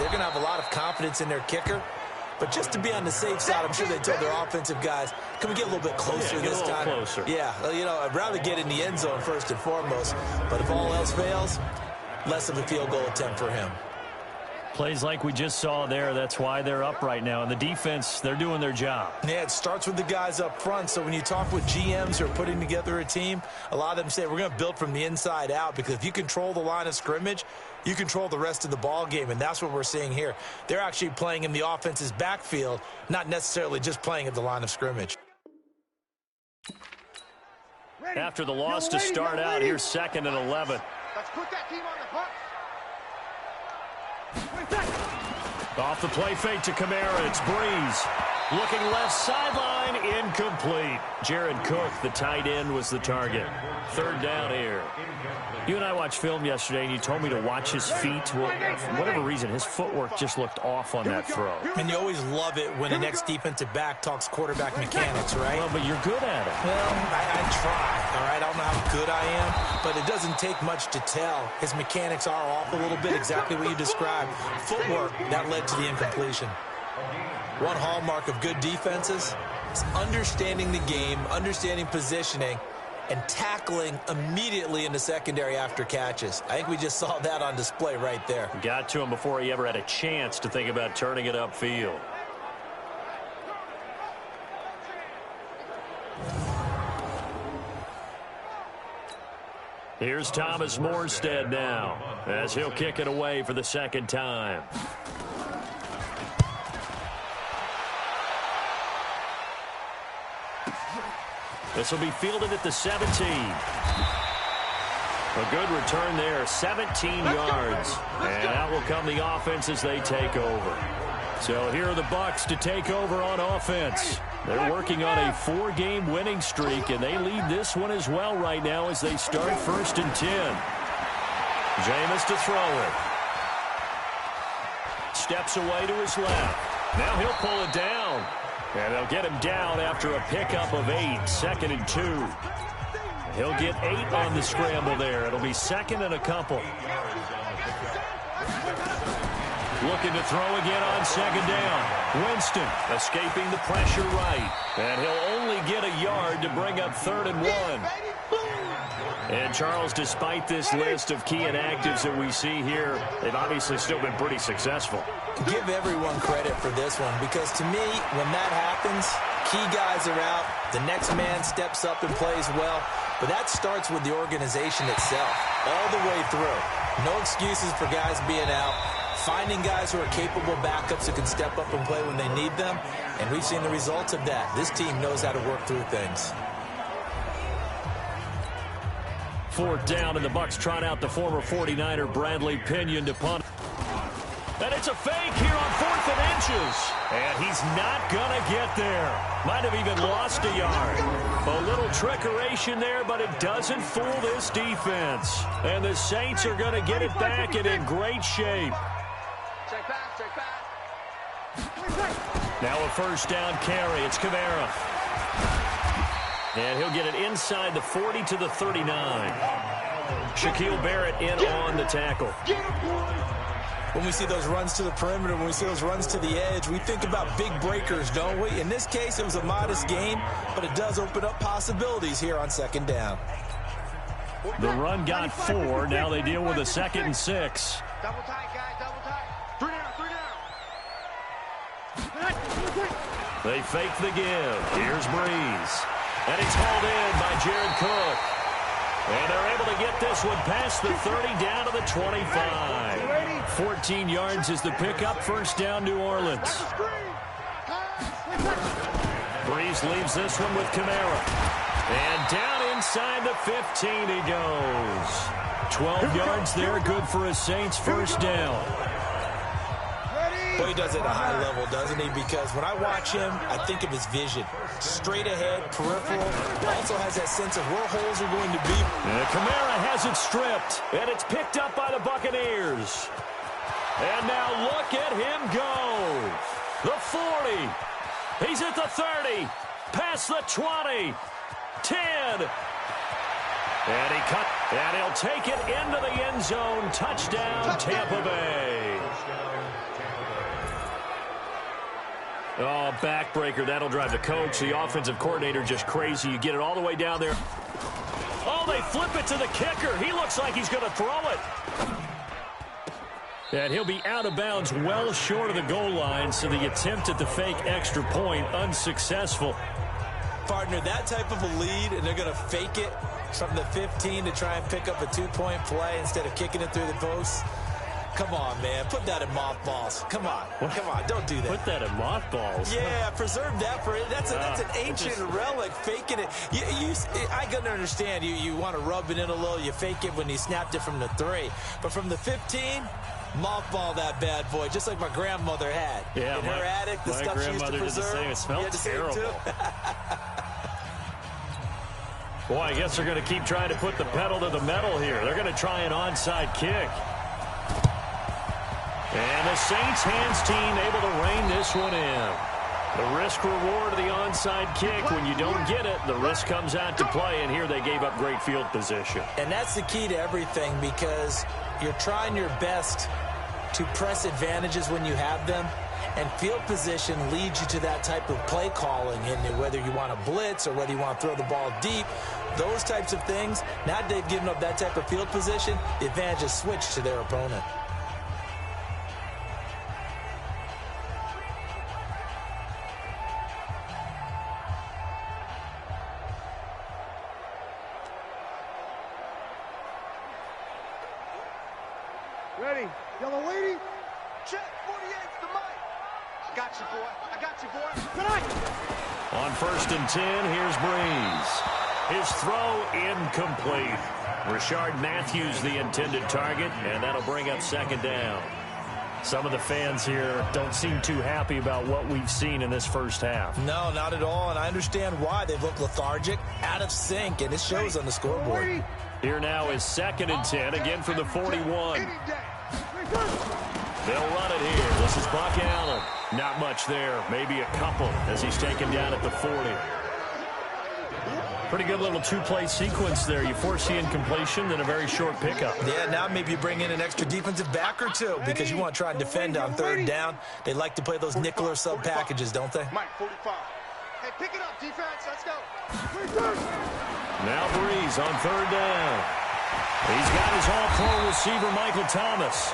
They're going to have a lot of confidence in their kicker. But just to be on the safe side, I'm sure they told their offensive guys, can we get a little bit closer this time? Closer. Yeah, you know, I'd rather get in the end zone first and foremost. But if all else fails, less of a field goal attempt for him. Plays like we just saw there. That's why they're up right now. And the defense, they're doing their job. Yeah, it starts with the guys up front. So when you talk with GMs who are putting together a team, a lot of them say we're going to build from the inside out, because if you control the line of scrimmage, you control the rest of the ball game, and that's what we're seeing here. They're actually playing in the offense's backfield, not necessarily just playing at the line of scrimmage. After the loss to start out, here's 2nd and 11. Let's put that team on the hook. Off the play fake to Kamara. It's Breeze. Looking left sideline, incomplete. Jared Cook, the tight end, was the target. 3rd down here. You and I watched film yesterday, and you told me to watch his feet. Well, for whatever reason, his footwork just looked off on that throw. And you always love it when the next defensive back talks quarterback mechanics, right? Well, but you're good at it. Well, I try, all right? I don't know how good I am, but it doesn't take much to tell. His mechanics are off a little bit, exactly what you described. Footwork, that led to the incompletion. One hallmark of good defenses is understanding the game, understanding positioning, and tackling immediately in the secondary after catches. I think we just saw that on display right there. Got to him before he ever had a chance to think about turning it upfield. Here's Thomas Morstead now, as he'll kick it away for the 2nd time. This will be fielded at the 17. A good return there, 17 yards. And out will come the offense as they take over. So here are the Bucs to take over on offense. They're working on a 4-game winning streak, and they lead this one as well right now as they start 1st and 10. Jameis to throw it. Steps away to his left. Now he'll pull it down. And they'll get him down after a pickup of 8, 2nd and 2. He'll get 8 on the scramble there. It'll be 2nd and a couple. Looking to throw again on 2nd down. Winston escaping the pressure right. And he'll only get a yard to bring up 3rd and 1. And, Charles, despite this list of key inactives that we see here, they've obviously still been pretty successful. Give everyone credit for this one, because to me, when that happens, key guys are out, the next man steps up and plays well, but that starts with the organization itself, all the way through. No excuses for guys being out, finding guys who are capable backups who can step up and play when they need them, and we've seen the results of that. This team knows how to work through things. 4th down, and the Bucs trot out the former 49er Bradley Pinion to punt. And it's a fake here on 4th and inches. And he's not going to get there. Might have even lost a yard. A little trickeration there, but it doesn't fool this defense. And the Saints are going to get it back and in great shape. Check back. Now a 1st down carry. It's Kamara. And he'll get it inside the 40 to the 39. Shaquille Barrett in on the tackle. When we see those runs to the perimeter, when we see those runs to the edge, we think about big breakers, don't we? In this case, it was a modest gain, but it does open up possibilities here on 2nd down. The run got 4. Now they deal with a 2nd and 6. Double tight, guys, double tight. 3 down. They fake the give. Here's Breeze. And it's hauled in by Jared Cook. And they're able to get this one past the 30 down to the 25. 14 yards is the pickup. 1st down, New Orleans. Breeze leaves this one with Kamara. And down inside the 15 he goes. 12 yards there, good for a Saints 1st down. Well, he does it at a high level, doesn't he? Because when I watch him, I think of his vision. Straight ahead, peripheral. Also has that sense of where holes are going to be. And Kamara has it stripped, and it's picked up by the Buccaneers. And now look at him go. The 40. He's at the 30. Past the 20. 10. And he cut. And he'll take it into the end zone. Touchdown, Tampa Bay. Oh, backbreaker. That'll drive the coach, the offensive coordinator, just crazy. You get it all the way down there. Oh, they flip it to the kicker. He looks like he's going to throw it. And he'll be out of bounds well short of the goal line, so the attempt at the fake extra point unsuccessful. Partner, that type of a lead, and they're going to fake it from the 15 to try and pick up a two-point play instead of kicking it through the posts. Come on, man. Put that in mothballs. Come on. Come on. Don't do that. Put that in mothballs? Yeah, preserve that for it. That's an ancient relic, faking it. I can understand. You want to rub it in a little. You fake it when he snapped it from the 3. But from the 15, mothball that bad boy, just like my grandmother had. Yeah, in her attic, the stuff she used to preserve. It smelled terrible. Boy, I guess they're going to keep trying to put the pedal to the metal here. They're going to try an onside kick. And the Saints hands team able to rein this one in. The risk reward of the onside kick. When you don't get it, the risk comes out to play, and here they gave up great field position. And that's the key to everything, because you're trying your best to press advantages when you have them, and field position leads you to that type of play calling, and whether you want to blitz or whether you want to throw the ball deep, those types of things. Now that they've given up that type of field position, the advantage is switched to their opponent. Ready. Yellow lady. Check. 48's the mic. I got you, boy. I got you, boy. Tonight. On 1st and 10, here's Breeze. His throw incomplete. Rashard Matthews the intended target, and that'll bring up 2nd down. Some of the fans here don't seem too happy about what we've seen in this first half. No, not at all, and I understand why. They've looked lethargic, out of sync, and it shows on the scoreboard. Here now is 2nd and 10, again from the 41. They'll run it here. This is Buck Allen. Not much there. Maybe a couple as he's taken down at the 40. Pretty good little two-play sequence there. You force the incompletion, then a very short pickup. Yeah, now maybe you bring in an extra defensive back or two because you want to try and defend on 3rd down. They like to play those nickel or sub packages, don't they? Mike, 45. Hey, pick it up, defense. Let's go. Now Breeze on 3rd down. He's got his all-pro receiver, Michael Thomas.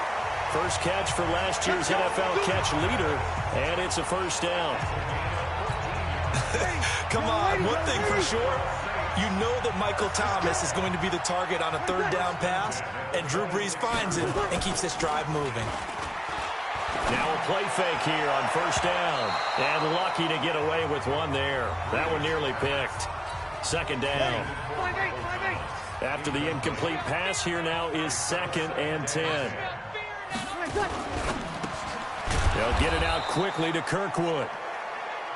First catch for last year's NFL catch leader, and it's a 1st down. Come on, one thing for sure, you know that Michael Thomas is going to be the target on a 3rd down pass, and Drew Brees finds him and keeps this drive moving. Now a play fake here on 1st down, and lucky to get away with one there. That one nearly picked. 2nd down. After the incomplete pass, here now is 2nd and 10. They'll get it out quickly to Kirkwood.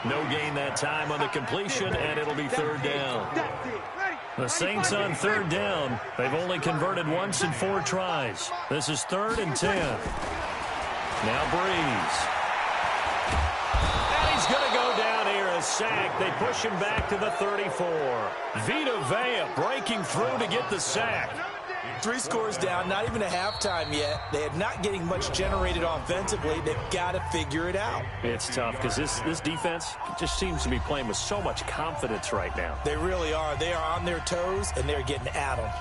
No gain that time on the completion, and it'll be 3rd down. The Saints on 3rd down. They've only converted once in 4 tries. This is 3rd and 10. Now Breeze. And he's going to go down here, a sack. They push him back to the 34. Vita Vea breaking through to get the sack. 3 scores down, not even a halftime yet. They are not getting much generated offensively. They've got to figure it out. It's tough because this defense just seems to be playing with so much confidence right now. They really are. They are on their toes, and they're getting at them.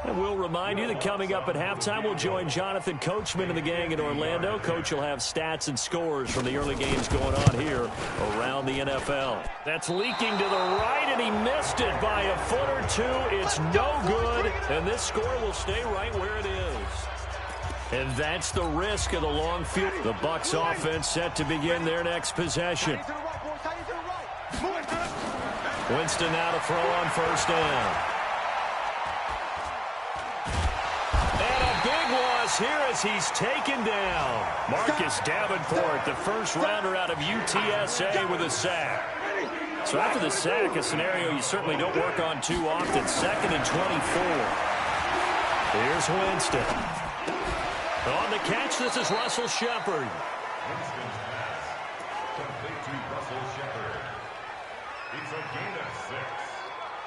And we'll remind you that coming up at halftime, we'll join Jonathan Coachman and the gang in Orlando. Coach will have stats and scores from the early games going on here around the NFL. That's leaking to the right, and he missed it by a foot or two. It's no good, and this score will stay right where it is. And that's the risk of the long field. The Bucs offense set to begin their next possession. Winston now to throw on 1st down. Big loss here as he's taken down. Marcus Davenport, the first rounder out of UTSA with a sack. So after the sack, a scenario you certainly don't work on too often. 2nd and 24. Here's Winston. On the catch, this is Russell Shepard. Complete to Russell Shepard. It's a gain of 6.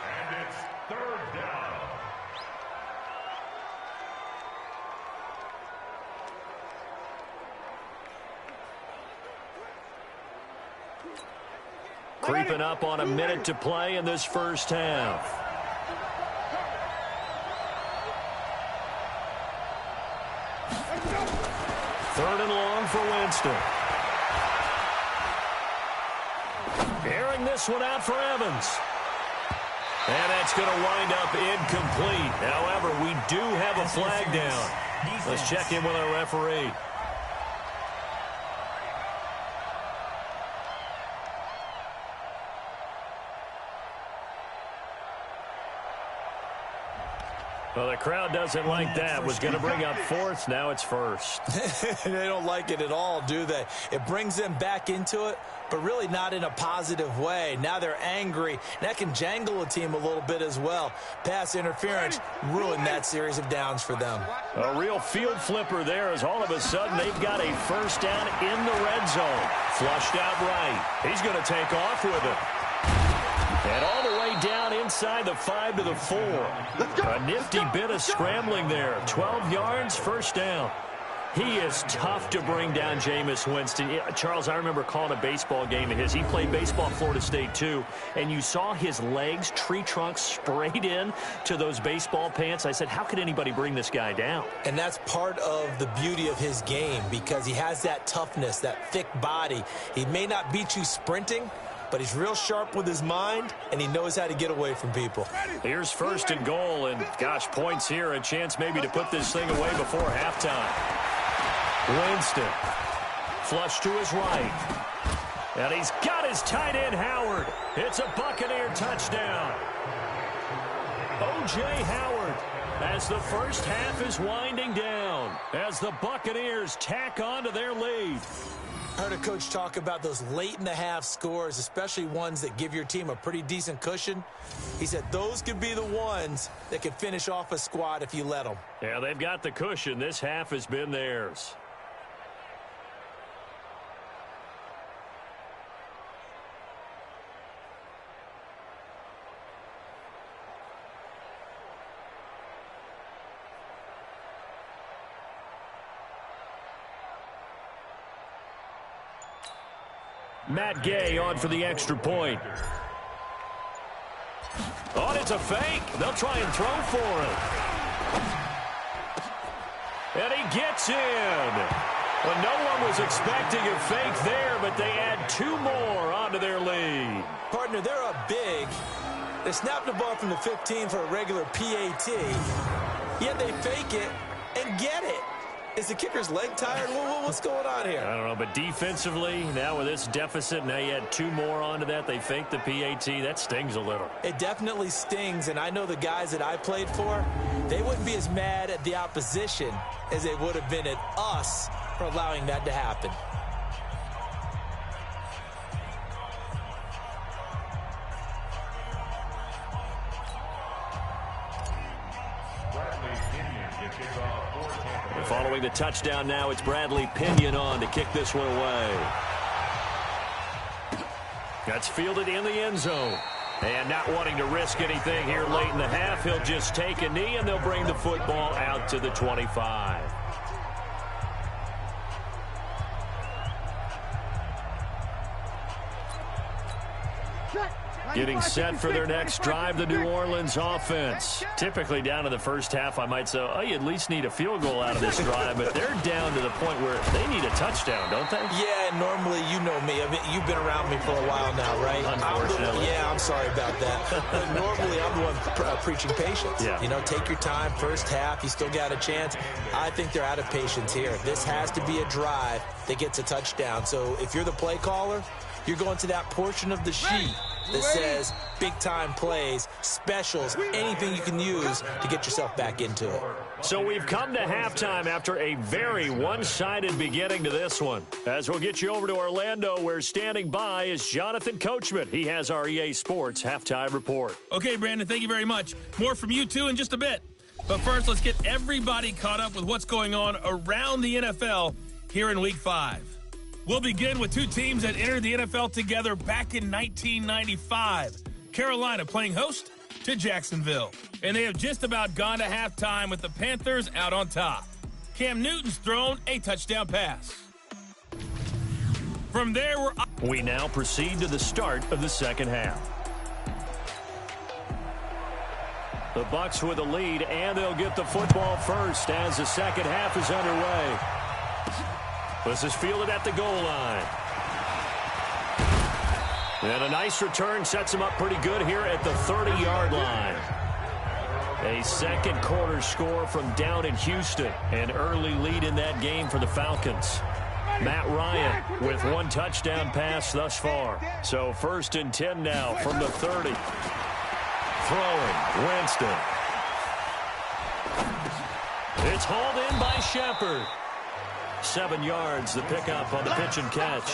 And it's 3rd down. Creeping up on a minute to play in this first half. Third and long for Winston. Airing this one out for Evans. And that's going to wind up incomplete. However, we do have a flag down. Let's check in with our referee. Well, the crowd doesn't like that. Was going to bring up fourth. Now it's first. They don't like it at all, do they? It brings them back into it, but really not in a positive way. Now they're angry. That can jangle a team a little bit as well. Pass interference ruined that series of downs for them. A real field flipper there as all of a sudden they've got a first down in the red zone. Flushed out right. He's going to take off with it. And all the way down inside the 5 to the 4. A nifty bit of scrambling there. 12 yards, first down. He is tough to bring down, Jameis Winston. Charles, I remember calling a baseball game of his. He played baseball at Florida State, too. And you saw his legs, tree trunks sprayed in to those baseball pants. I said, how could anybody bring this guy down? And that's part of the beauty of his game because he has that toughness, that thick body. He may not beat you sprinting, but he's real sharp with his mind, and he knows how to get away from people. Here's first and goal, and gosh, points here, a chance maybe to put this thing away before halftime. Winston, flush to his right. And he's got his tight end, Howard. It's a Buccaneer touchdown. O.J. Howard, as the first half is winding down, as the Buccaneers tack on to their lead. I heard a coach talk about those late-in-the-half scores, especially ones that give your team a pretty decent cushion. He said those could be the ones that could finish off a squad if you let them. Yeah, they've got the cushion. This half has been theirs. Matt Gay on for the extra point. Oh, it's a fake. They'll try and throw for him. And he gets in. Well, no one was expecting a fake there, but they add 2 more onto their lead. Partner, they're up big. They snap the ball from the 15 for a regular PAT, yet they fake it and get it. Is the kicker's leg tired? What's going on here? I don't know, but defensively, now with this deficit, now you add 2 more onto that. They fake the PAT. That stings a little. It definitely stings, and I know the guys that I played for, they wouldn't be as mad at the opposition as they would have been at us for allowing that to happen. Following the touchdown now, it's Bradley Pinion on to kick this one away. That's fielded in the end zone. And not wanting to risk anything here late in the half, he'll just take a knee and they'll bring the football out to the 25. Getting set for their next drive, the New Orleans offense. Typically down to the first half, I might say, oh, you at least need a field goal out of this drive, but they're down to the point where they need a touchdown, don't they? Yeah, normally, you know me. I mean, you've been around me for a while now, right? Unfortunately. I'm sorry about that. But normally, I'm the one preaching patience. Yeah. You know, take your time, first half, you still got a chance. I think they're out of patience here. This has to be a drive that gets a touchdown. So if you're the play caller, you're going to that portion of the sheet that says big-time plays, specials, anything you can use to get yourself back into it. So we've come to halftime after a very one-sided beginning to this one. As we'll get you over to Orlando, where standing by is Jonathan Coachman. He has our EA Sports Halftime Report. Okay, Brandon, thank you very much. More from you, too, in just a bit. But first, let's get everybody caught up with what's going on around the NFL here in Week 5. We'll begin with 2 teams that entered the NFL together back in 1995. Carolina playing host to Jacksonville. And they have just about gone to halftime with the Panthers out on top. Cam Newton's thrown a touchdown pass. From there, we now proceed to the start of the second half. The Bucs with a lead, and they'll get the football first as the second half is underway. This is fielded at the goal line. And a nice return sets him up pretty good here at the 30-yard line. A second quarter score from down in Houston. An early lead in that game for the Falcons. Matt Ryan with one touchdown pass thus far. So 1st and 10 now from the 30. Throwing, Winston. It's hauled in by Shepard. 7 yards, the pickup on the pitch and catch.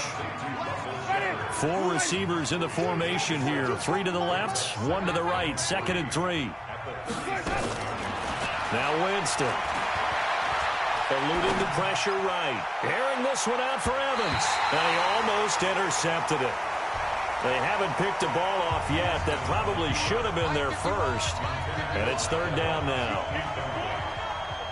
4 receivers in the formation here. 3 to the left, 1 to the right. 2nd and 3. Now Winston. Eluding the pressure right. Airing this one out for Evans. And he almost intercepted it. They haven't picked a ball off yet. That probably should have been their first. And it's 3rd down now.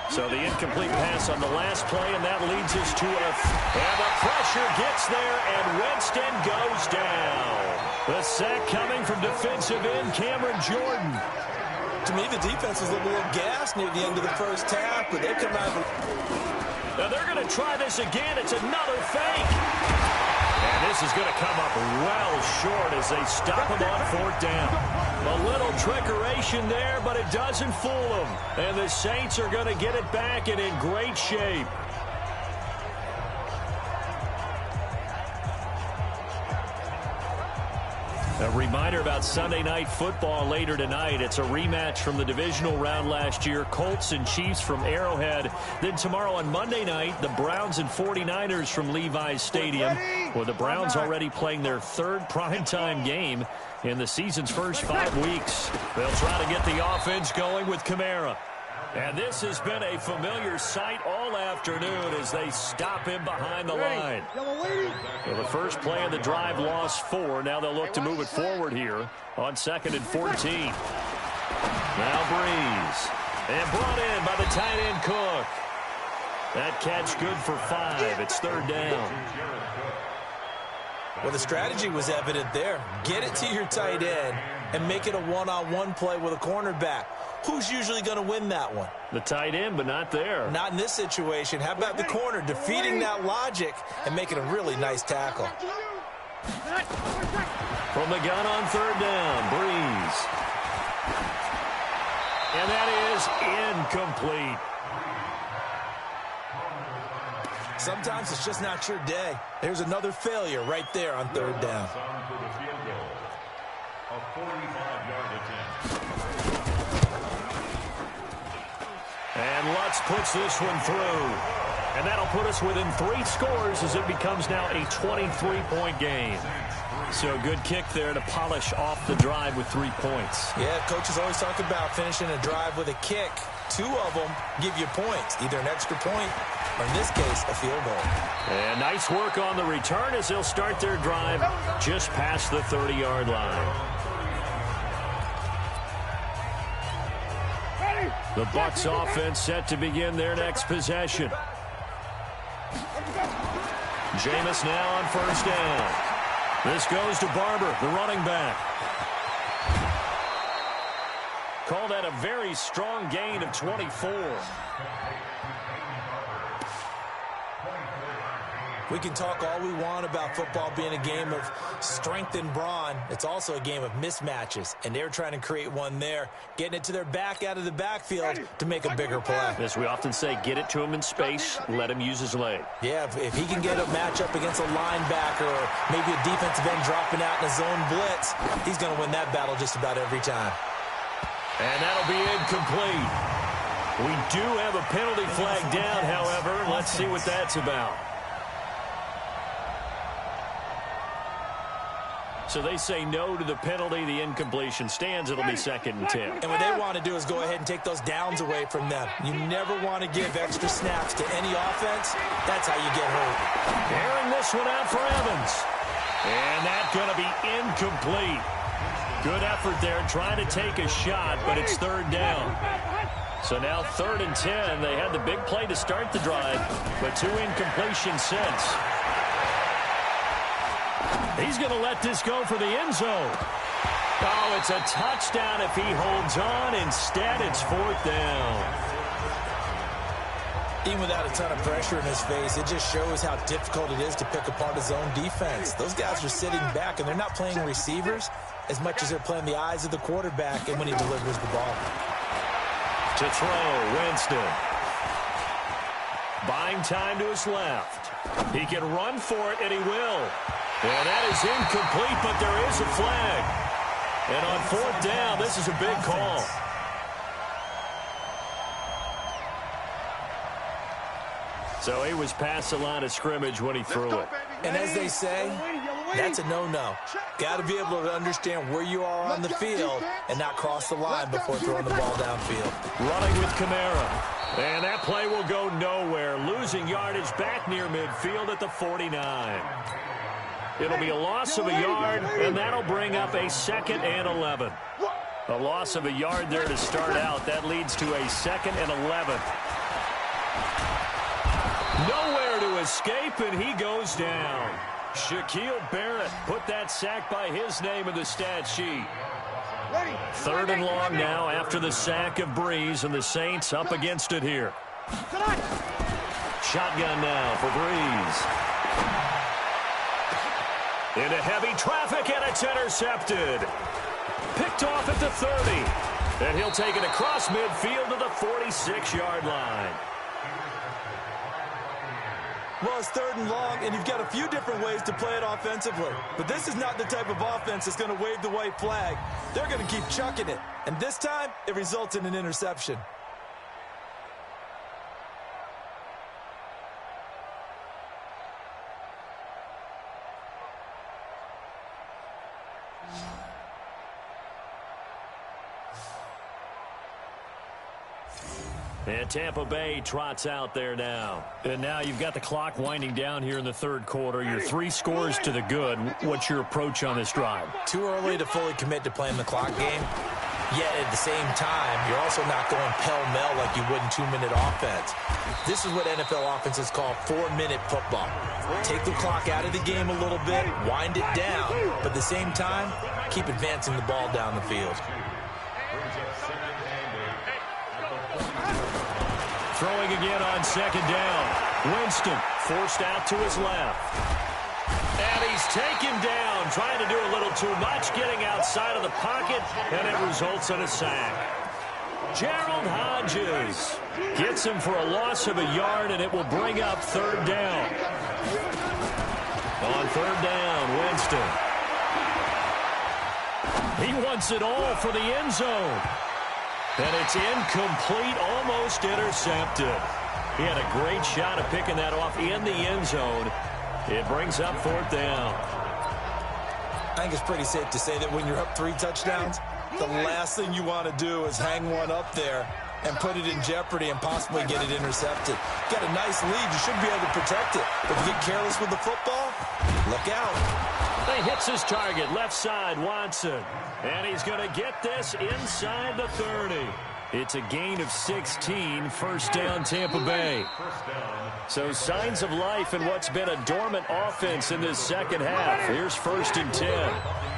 So the incomplete pass on the last play, and that leads us to and the pressure gets there, and Winston goes down. The sack coming from defensive end Cameron Jordan. To me, the defense was a little gassed near the end of the first half, but they come out. Now they're going to try this again. It's another fake. And this is going to come up well short as they stop him on 4th down. A little trickeration there, but it doesn't fool them. And the Saints are going to get it back and in great shape. A reminder about Sunday Night Football later tonight. It's a rematch from the divisional round last year. Colts and Chiefs from Arrowhead. Then tomorrow on Monday night, the Browns and 49ers from Levi's Stadium. Well, the Browns already playing their 3rd primetime game in the season's first 5 weeks. They'll try to get the offense going with Kamara. And this has been a familiar sight all afternoon as they stop him behind the line. Well, the first play of the drive lost 4. Now they'll look to move it forward here on 2nd and 14. Now Breeze. And brought in by the tight end Cook. That catch good for 5. It's 3rd down. Well, the strategy was evident there. Get it to your tight end and make it a one-on-one play with a cornerback. Who's usually going to win that one? The tight end, but not there. Not in this situation. How about the corner defeating that logic and making a really nice tackle? From the gun on 3rd down, Breeze. And that is incomplete. Sometimes it's just not your day. There's another failure right there on 3rd down. A 45-yard attempt. And Lutz puts this one through. And that'll put us within 3 scores as it becomes now a 23-point game. So good kick there to polish off the drive with 3 points. Yeah, coaches always talk about finishing a drive with a kick. 2 of them give you points, either an extra point or, in this case, a field goal. And nice work on the return as they'll start their drive just past the 30-yard line. The Bucs offense set to begin their next possession. Jameis now on 1st down. This goes to Barber, the running back. Call that a very strong gain of 24. We can talk all we want about football being a game of strength and brawn. It's also a game of mismatches, and they're trying to create one there, getting it to their back out of the backfield to make a bigger play. As we often say, get it to him in space, let him use his leg. Yeah, if he can get a matchup against a linebacker or maybe a defensive end dropping out in a zone blitz, he's going to win that battle just about every time. And that'll be incomplete. We do have a penalty flag down, however. Let's see what that's about. So they say no to the penalty. The incompletion stands. It'll be 2nd and 10. And what they want to do is go ahead and take those downs away from them. You never want to give extra snaps to any offense. That's how you get hurt. Airing this one out for Evans. And that's going to be incomplete. Good effort there trying to take a shot, but it's 3rd down. So now 3rd and 10. They had the big play to start the drive, but 2 incompletions since. He's going to let this go for the end zone. Oh, it's a touchdown if he holds on. Instead, it's 4th down. Even without a ton of pressure in his face, it just shows how difficult it is to pick apart his own defense. Those guys are sitting back, and they're not playing receivers as much as they're playing the eyes of the quarterback and when he delivers the ball. To throw, Winston. Buying time to his left. He can run for it, and he will. And that is incomplete, but there is a flag. And on 4th down, this is a big call. So he was past the line of scrimmage when he threw it. And as they say, that's a no-no. Got to be able to understand where you are on the field and not cross the line before throwing the ball downfield. Running with Kamara. And that play will go nowhere. Losing yardage back near midfield at the 49. It'll be a loss of a yard, and that'll bring up a 2nd and 11. A loss of a yard there to start out. That leads to a 2nd and 11. Nowhere to escape, and he goes down. Shaquille Barrett put that sack by his name in the stat sheet. 3rd and long now after the sack of Breeze, and the Saints up against it here. Shotgun now for Breeze. Into heavy traffic, and it's intercepted. Picked off at the 30. And he'll take it across midfield to the 46-yard line. Well, it's 3rd and long, and you've got a few different ways to play it offensively. But this is not the type of offense that's going to wave the white flag. They're going to keep chucking it. And this time, it results in an interception. And Tampa Bay trots out there now. And now you've got the clock winding down here in the 3rd quarter. You're 3 scores to the good. What's your approach on this drive? Too early to fully commit to playing the clock game. Yet at the same time, you're also not going pell-mell like you would in 2-minute offense. This is what NFL offenses call 4-minute football. Take the clock out of the game a little bit, wind it down, but at the same time, keep advancing the ball down the field. Throwing again on 2nd down. Winston forced out to his left. And he's taken down, trying to do a little too much, getting outside of the pocket, and it results in a sack. Gerald Hodges gets him for a loss of a yard, and it will bring up 3rd down. On 3rd down, Winston. He wants it all for the end zone. And it's incomplete, almost intercepted. He had a great shot at picking that off in the end zone. It brings up 4th down. I think it's pretty safe to say that when you're up 3 touchdowns, the last thing you want to do is hang one up there and put it in jeopardy and possibly get it intercepted. Got a nice lead. You should be able to protect it. But if you get careless with the football, look out. He hits his target, left side, Watson. And he's going to get this inside the 30. It's a gain of 16, 1st down Tampa Bay. So signs of life in what's been a dormant offense in this 2nd half. Here's 1st and 10.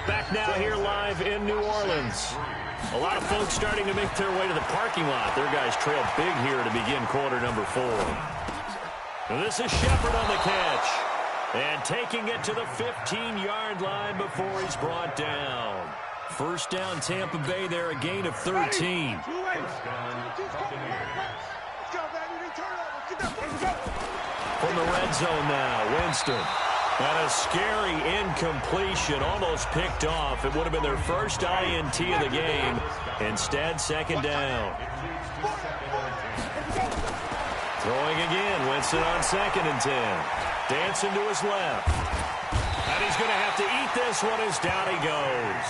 Back now here live in New Orleans. A lot of folks starting to make their way to the parking lot. Their guys trail big here to begin quarter number 4. And this is Shepard on the catch. And taking it to the 15-yard line before he's brought down. 1st down Tampa Bay there, a gain of 13. From the red zone now, Winston. And a scary incompletion, almost picked off. It would have been their first INT of the game. Instead, 2nd down. Throwing again, Winston on 2nd and 10. Dancing to his left. And he's going to have to eat this one as down he goes.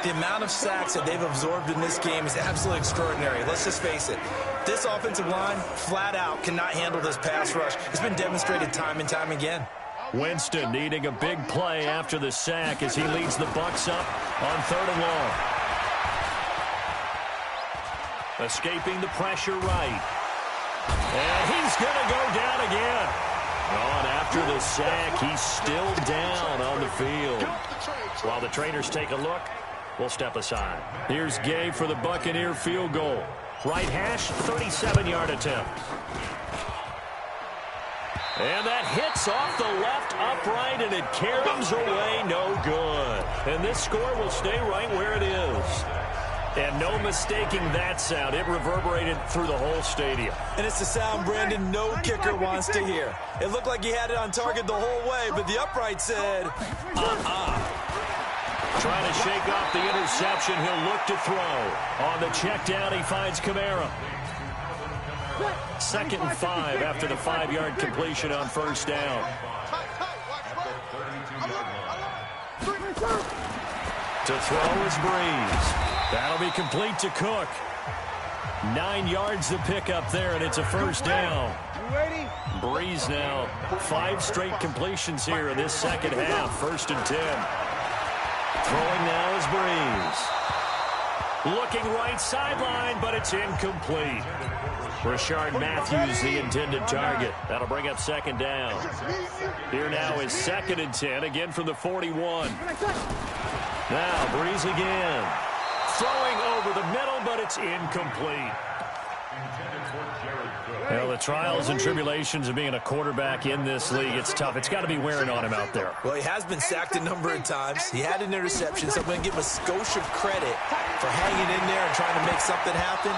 The amount of sacks that they've absorbed in this game is absolutely extraordinary. Let's just face it. This offensive line, flat out, cannot handle this pass rush. It's been demonstrated time and time again. Winston needing a big play after the sack as he leads the Bucs up on 3rd and long. Escaping the pressure right. And he's going to go down again. On after the sack, he's still down on the field. While the trainers take a look, we'll step aside. Here's Gay for the Buccaneer field goal. Right hash, 37-yard attempt. And that hits off the left upright, and it caroms away, no good. And this score will stay right where it is. And no mistaking that sound. It reverberated through the whole stadium. And it's the sound, Brandon, no kicker wants to hear. It looked like he had it on target the whole way, but the upright said, Trying to shake off the interception. He'll look to throw. On the check down, he finds Kamara. 2nd and 5 after the 5-yard completion on first down. To throw is Breeze. That'll be complete to Cook. 9 yards to pick up there, and it's a first down. Breeze now 5 straight completions here in this second half. 1st and 10. Throwing now is Breeze. Looking right sideline, but it's incomplete. Rashard Matthews, the intended target. That'll bring up 2nd down. Here now is 2nd and 10, again from the 41. Now Breeze again. Throwing over the middle, but it's incomplete. Well, the trials and tribulations of being a quarterback in this league, it's tough. It's got to be wearing on him out there. Well, he has been sacked a number of times. He had an interception, so I'm going to give him a skosh of credit for hanging in there and trying to make something happen,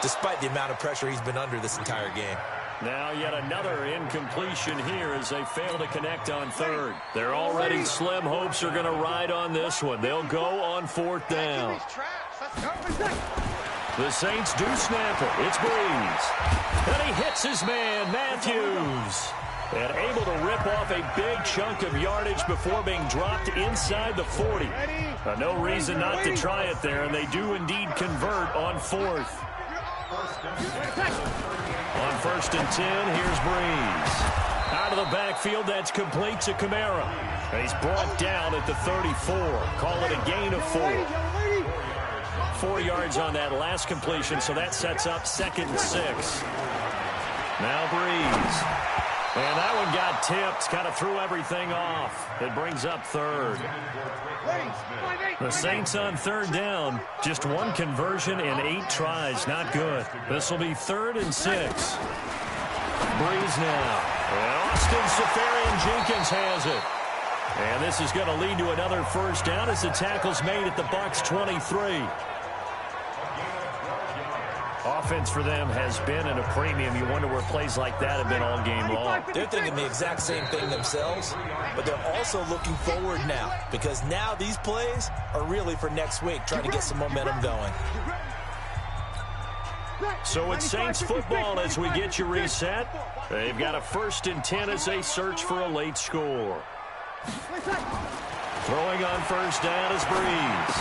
despite the amount of pressure he's been under this entire game. Now yet another incompletion here as they fail to connect on 3rd. Their already slim hopes are going to ride on this one. They'll go on 4th down. The Saints do snap it. It's Breeze. And he hits his man, Matthews. And able to rip off a big chunk of yardage before being dropped inside the 40. No reason not to try it there, and they do indeed convert on 4th. On 1st and 10, here's Breeze. Out of the backfield, that's complete to Kamara. And he's brought down at the 34. Call it a gain of 4. 4 yards on that last completion, so that sets up 2nd and 6. Now Breeze. And that one got tipped, kind of threw everything off. It brings up 3rd. The Saints on 3rd down. Just 1 conversion in 8 tries. Not good. This will be 3rd and 6. Breeze now. And Austin Safarian-Jenkins has it. And this is going to lead to another first down as the tackle's made at the Bucs 23. Offense for them has been at a premium. You wonder where plays like that have been all game long. They're thinking the exact same thing themselves, but they're also looking forward now because now these plays are really for next week, trying to get some momentum going. So it's Saints football as we get you reset. They've got a 1st and 10 as they search for a late score. Throwing on first down is Breeze.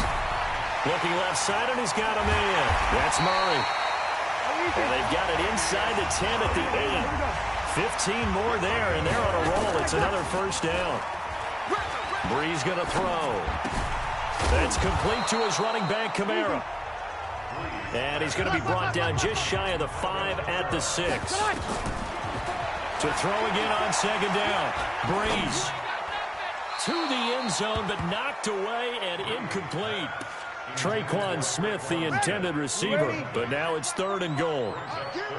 Looking left side, and he's got a man. That's Murray. And they've got it inside the 10 at the 8. 15 more there, and they're on a roll. It's another first down. Breeze going to throw. That's complete to his running back, Kamara. And he's going to be brought down just shy of the 5 at the 6. To throw again on 2nd down. Breeze to the end zone, but knocked away and incomplete. Traquan Smith, the intended receiver, but now it's 3rd and goal.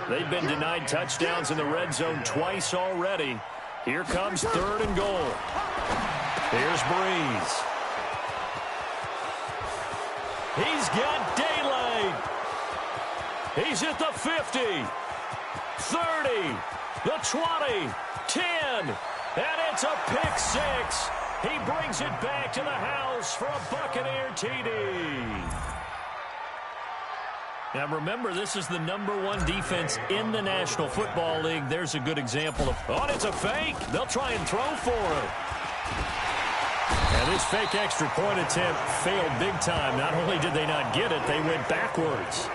They've been denied touchdowns in the red zone twice already. Here comes 3rd and goal. Here's Breeze. He's got daylight. He's at the 50, 30, the 20, 10, and it's a pick 6. He brings it back to the house for a Buccaneer TD. Now remember, this is the #1 defense in the National Football League. There's a good example of, oh, it's a fake. They'll try and throw for it. And this fake extra point attempt failed big time. Not only did they not get it, they went backwards.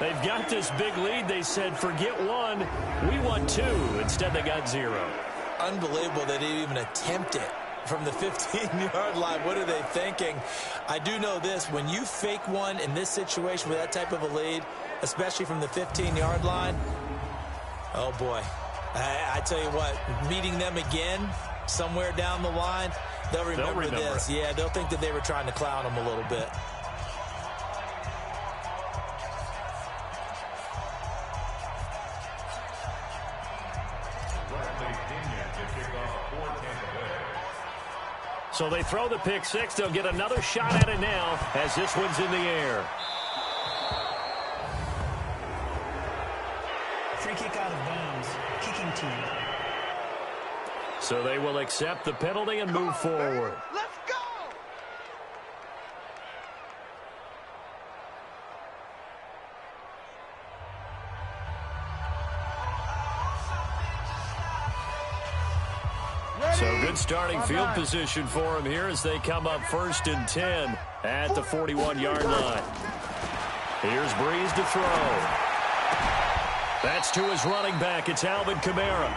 They've got this big lead. They said, forget 1, we want 2. Instead, they got 0. Unbelievable they didn't even attempt it from the 15-yard line. What are they thinking? I do know this. When you fake one in this situation with that type of a lead, especially from the 15-yard line, oh, boy, I tell you what, meeting them again somewhere down the line, they'll remember this. Yeah, they'll think that they were trying to clown them a little bit. So they throw the pick six. They'll get another shot at it now as this one's in the air. Free kick out of bounds. Kicking team. So they will accept the penalty and move forward. Let's go! So good starting field position for him here as they come up 1st and 10 at the 41-yard line. Here's Breeze to throw. That's to his running back. It's Alvin Kamara.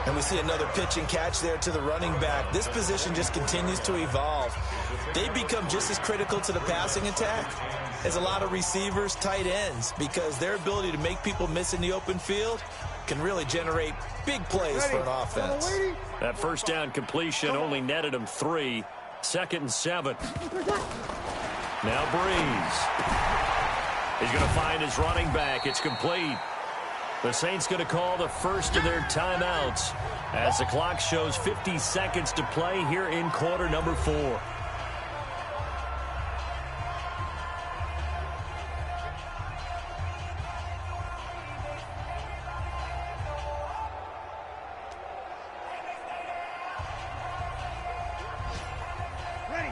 And we see another pitch and catch there to the running back. This position just continues to evolve. They become just as critical to the passing attack as a lot of receivers, tight ends, because their ability to make people miss in the open field can really generate big plays for an offense. That first down completion only netted him 3. 2nd and 7. Now Breeze. He's going to find his running back. It's complete. The Saints going to call the first of their timeouts as the clock shows 50 seconds to play here in quarter number 4.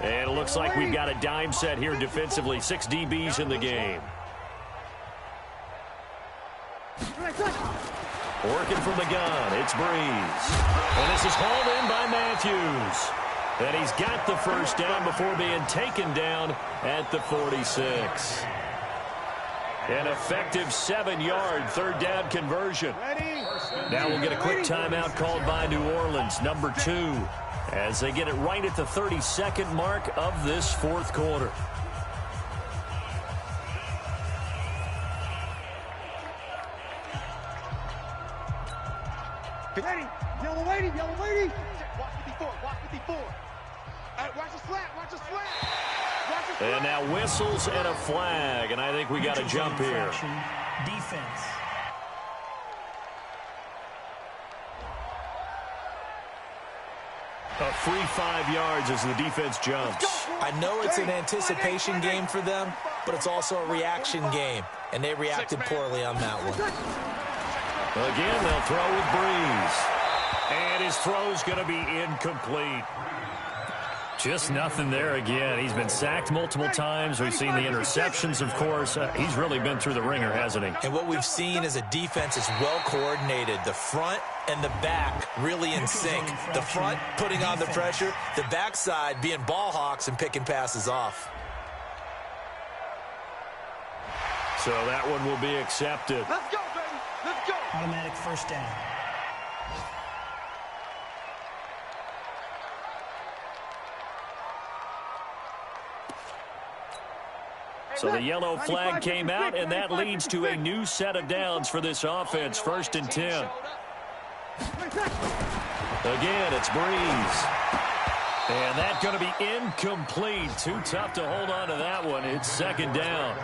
And it looks like we've got a dime set here defensively. 6 DBs in the game. Working from the gun, it's Breeze. And this is hauled in by Matthews. And he's got the first down before being taken down at the 46. An effective 7-yard 3rd down conversion. Now we'll get a quick timeout called by New Orleans, number 2, as they get it right at the 32nd mark of this 4th quarter. Ready, yellow lady, yellow lady. Watch 54, watch 54. Watch the slant, watch the slant. And now whistles and a flag, and I think we got a jump here. Defense. A free 5 yards as the defense jumps. I know it's an anticipation game for them, but it's also a reaction game, and they reacted poorly on that one. Again, they'll throw with Breeze. And his throw's going to be incomplete. Just nothing there again. He's been sacked multiple times. We've seen the interceptions, of course. He's really been through the ringer, hasn't he? And what we've seen is a defense is well coordinated. The front and the back really in sync. The front putting on the pressure, the backside being ball hawks and picking passes off. So that one will be accepted. Let's go, baby. Let's go. Automatic first down. So the yellow flag came out, and that leads to a new set of downs for this offense. 1st and 10. Again, it's Breeze. And that's going to be incomplete. Too tough to hold on to that one. It's 2nd down.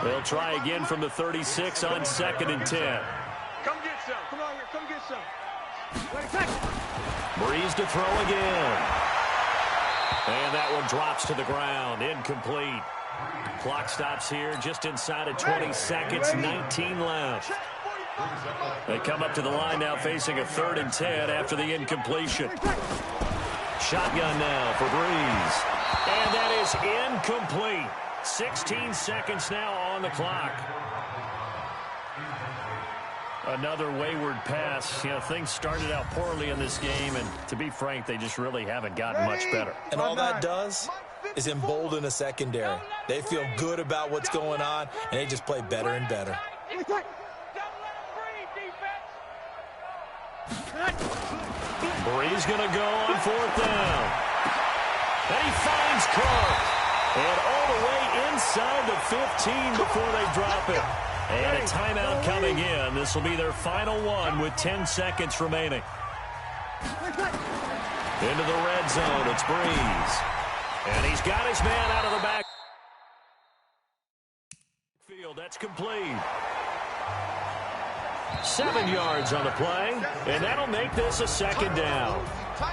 They'll try again from the 36 on 2nd and 10. Come get some. Come on here. Come get some. Breeze to throw again. And that one drops to the ground. Incomplete. Clock stops here just inside of 20 seconds. 19 left. They come up to the line now facing a 3rd and 10 after the incompletion. Shotgun now for Breeze. And that is incomplete. 16 seconds now on the clock. Another wayward pass. You know, things started out poorly in this game, and to be frank, they just really haven't gotten much better. And all that does is embolden a secondary. They feel good about what's going on, and they just play better and better. Breeze going to go on 4th down. And he finds Clark. And all the way inside the 15 before they drop it. And a timeout coming in. This will be their final one with 10 seconds remaining. Into the red zone, it's Breeze. And he's got his man out of the back. Field, that's complete. 7 yards on the play, and that'll make this a second down.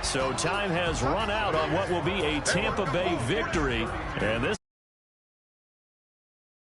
So time has run out on what will be a Tampa Bay victory, and this